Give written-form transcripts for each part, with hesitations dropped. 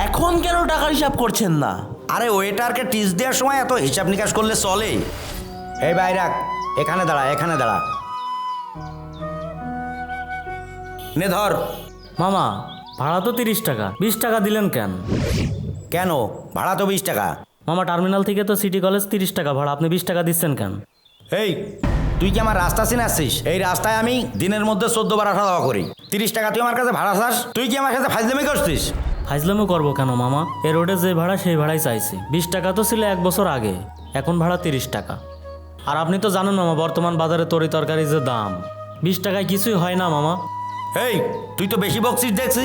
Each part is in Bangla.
এখন কেন টাকার হিসাব করছেন না? আরে ওয়েটারকে টিপস দেওয়ার সময় এত হিসাব নিকাশ করলে চলে? এই ভাই রাখ, এখানে দাঁড়া, এখানে দাঁড়া। নে ধর। মামা ভাড়া তো 30 টাকা, 20 টাকা দিলেন কেন? কেন? ভাড়া তো 20 টাকা। মামা টার্মিনাল থেকে তো সিটি কলেজ 30 টাকা ভাড়া, আপনি 20 টাকা দিচ্ছেন কেন? এই তুই কি আমার রাস্তা চিনাচ্ছিস? এই রাস্তায় আমি দিনের মধ্যে 14 বার আসা যাওয়া করি। 30 টাকা তুই আমার কাছে ভাড়া চাস? তুই কি আমার কাছে ফাজলামি করছিস? ফাজলামো করবো কেন মামা? এই রোডে যে ভাড়া সেই ভাড়াই চাইছি। 20 টাকা তো ছিল 1 বছর আগে, এখন ভাড়া 30 টাকা। আর আপনি তো জানেন মামা বর্তমান বাজারে তরি তরকারি যে দাম, 20 টাকায় কিছুই হয় না মামা। এই তুই তো বেশি বকছিস দেখছি।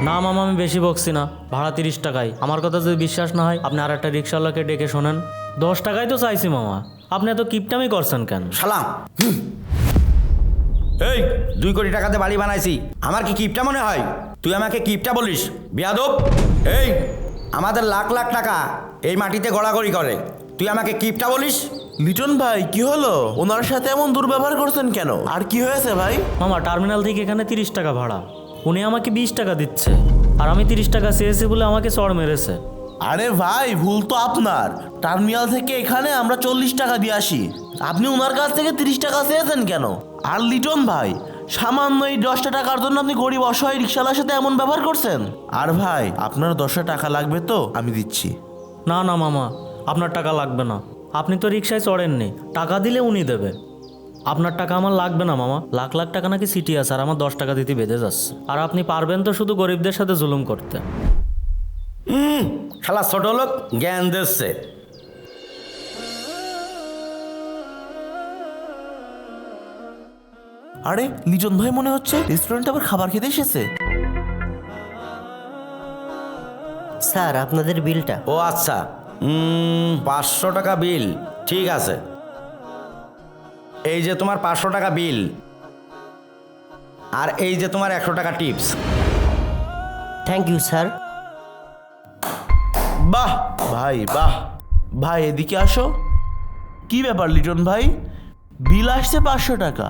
না মামা আমি বেশি বকছি না, ভাড়া 30 টাকায়। আমার কথা যদি বিশ্বাস না হয় আপনি আর একটা রিক্সাওয়ালাকে ডেকে শোনেন। 10 টাকায় তো চাইছি মামা, আপনি এত কিপটামি করছেন কেন? সালাম। এই 2 কোটি টাকাতে বাড়ি বানাইছি, আমার কি কিপটা মনে হয়? তুই আমাকে কিপটা বলিস? বিয়াদব! এই আমাদের লাখ লাখ টাকা এই মাটিতে গড়াগড়ি করে, তুই আমাকে কিপটা বলিস? লিটন ভাই কি হলো? ওনার সাথে এমন দুর্ব্যবহার করছেন কেন? আর কি হয়েছে ভাই? মামা টার্মিনাল থেকে এখানে 30 টাকা ভাড়া, উনি আমাকে 20 টাকা দিচ্ছে, আর আমি 30 টাকা চেয়েছি বলে আমাকে চড় মেরেছে। আরে ভাই ভুল তো আপনার। টার্মিনাল থেকে এখানে আমরা 40 টাকা দিয়ে আসি, আপনি ওনার কাছ থেকে 30 টাকা চেয়েছেন কেন? আর লিটন ভাই সামান্য এই 10টা টাকার জন্য আপনি গরিব অসহায় রিক্সাওয়ালার সাথে এমন ব্যবহার করছেন? আর ভাই আপনার 10টা টাকা লাগবে তো আমি দিচ্ছি। না না মামা আপনার টাকা লাগবে না, আপনি তো রিক্সায় চড়েননি, টাকা দিলে উনি দেবে। আপনার টাকা আমার লাগবে না মামা, লাখ লাখ টাকা নাকি সিটি আছে আর আমার 10 টাকা দিতে বেঁধে যাচ্ছে। আর আপনি পারবেন তো শুধু গরিবদের সাথে জুলুম করতে। শালা ছোট লোক জ্ঞান দিচ্ছে। আরে লিটন ভাই মনে হচ্ছে রেস্টুরেন্টে আবার খাবার খেতে এসেছে। স্যার আপনাদের বিলটা। ও আচ্ছা, 500 টাকা বিল, ঠিক আছে। এই যে তোমার 500 টাকা বিল, আর এই যে তোমার 100 টাকা টিপস। Thank you sir. বাহ ভাই বাহ। ভাই এদিকে আসো। কি ব্যাপার লিটন ভাই, বিল আসছে 500 টাকা,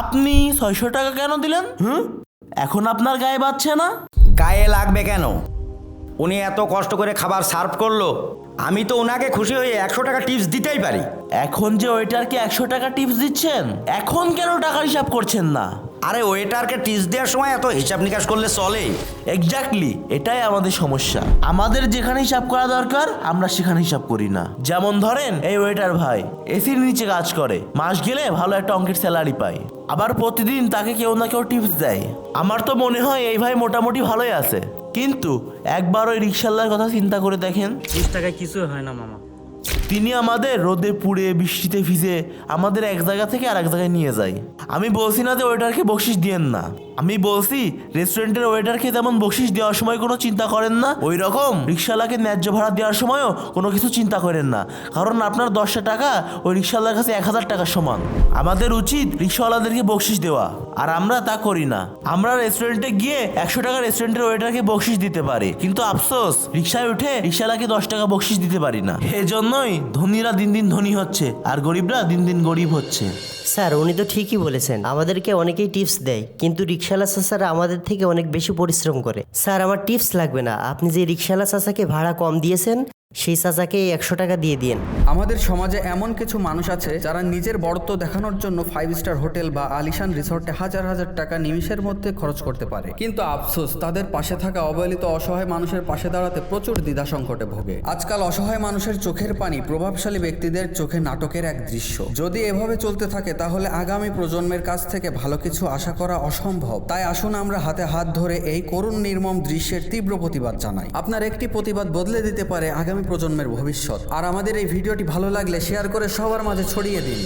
আপনি 600 টাকা কেন দিলেন? এখন আপনার গায়ে বাজছে না? গায়ে লাগবে কেন? উনি এত কষ্ট করে খাবার সার্ভ করলো, আমি তো ওনাকে খুশি হয়ে 100 টাকা টিপস দিতেই পারি। এখন যে ওয়েটারকে 100 টাকা টিপস দিচ্ছেন, এখন কেন টাকার হিসাব করছেন না? আরে ওয়েটারকে টিপস দেওয়ার সময় এত হিসাব নিকাশ করলে চলে? এক্স্যাক্টলি, এটাই আমাদের সমস্যা। আমাদের যেখানে হিসাব করা দরকার আমরা সেখানে হিসাব করি না। যেমন ধরেন এই ওয়েটার ভাই এসির নিচে কাজ করে, মাস গেলে ভালো একটা অঙ্কের স্যালারি পায়, আবার প্রতিদিন তাকে কেউ না কেউ টিপস দেয়। আমার তো মনে হয় এই ভাই মোটামুটি ভালোই আছে, কিন্তু একবার ওই রিক্সাওয়ালার কথা চিন্তা করে দেখেন। 20 টাকায় কিছুই হয় না মামা। তিনি আমাদের রোদে পুড়ে বৃষ্টিতে ভিজে আমাদের এক জায়গা থেকে আর এক জায়গায় নিয়ে যায়। আমি বলছি না যে ওয়েটারকে বকশিস দিয়েন না, আমি বলছি রেস্টুরেন্টের ওয়েটারকে যেমন বকশিস দেওয়ার সময় কোনো চিন্তা করেন না, ওই রকম রিক্সাওয়ালাকে ন্যায্য ভাড়া দেওয়ার সময়ও কোনো কিছু চিন্তা করেন না। কারণ আপনার 10টা টাকা ওই রিক্সাওয়ালার কাছে 1000 টাকার সমান। আমাদের উচিত রিক্সাওয়ালাদেরকে বকশিস দেওয়া, আর আমরা তা করি না। আমরা রেস্টুরেন্টে গিয়ে 100 টাকা রেস্টুরেন্টের ওয়েটারকে বকশিস দিতে পারি, কিন্তু আফসোস রিক্সায় উঠে রিক্সাওয়ালাকে 10 টাকা বকশিস দিতে পারি না। এজন্যই ধনীরা দিন দিন ধনী হচ্ছে আর গরিবরা দিন দিন গরিব হচ্ছে। স্যার উনি তো ঠিকই বলেছেন, আমাদেরকে অনেকেই টিপস দেয়, কিন্তু রিক্সাওয়ালা চাচারা আমাদের থেকে অনেক বেশি পরিশ্রম করে। স্যার আমার টিপস লাগবে না, আপনি যে রিক্সাওয়ালা চাচাকে ভাড়া কম দিয়েছেন সেই চাচাকে 100 টাকা দিয়ে দিন। আমাদের সমাজে এমন কিছু মানুষ আছে যারা নিজের বড়ত্ব দেখানোর জন্য 5 স্টার হোটেল বা আলিশান রিসর্টে হাজার হাজার টাকা নিমিষের মধ্যে খরচ করতে পারে, কিন্তু আফসোস তাদের পাশে থাকা অবহেলিত অসহায় মানুষের পাশে দাঁড়াতে প্রচুর দ্বিধা সংকটে ভোগে। আজকাল অসহায় মানুষের চোখের পানি প্রভাবশালী ব্যক্তিদের চোখে নাটকের এক দৃশ্য। যদি এভাবে চলতে থাকে তাহলে আগামী প্রজন্মের কাছ থেকে ভালো কিছু আশা করা অসম্ভব। তাই আসুন আমরা হাতে হাত ধরে এই করুণ নির্মম দৃশ্যের তীব্র প্রতিবাদ জানাই। আপনার একটি প্রতিবাদ বদলে দিতে পারে আগামী প্রজন্মের ভবিষ্যৎ। আর আমাদের এই ভিডিওটি ভালো লাগলে শেয়ার করে সবার মাঝে ছড়িয়ে দিন।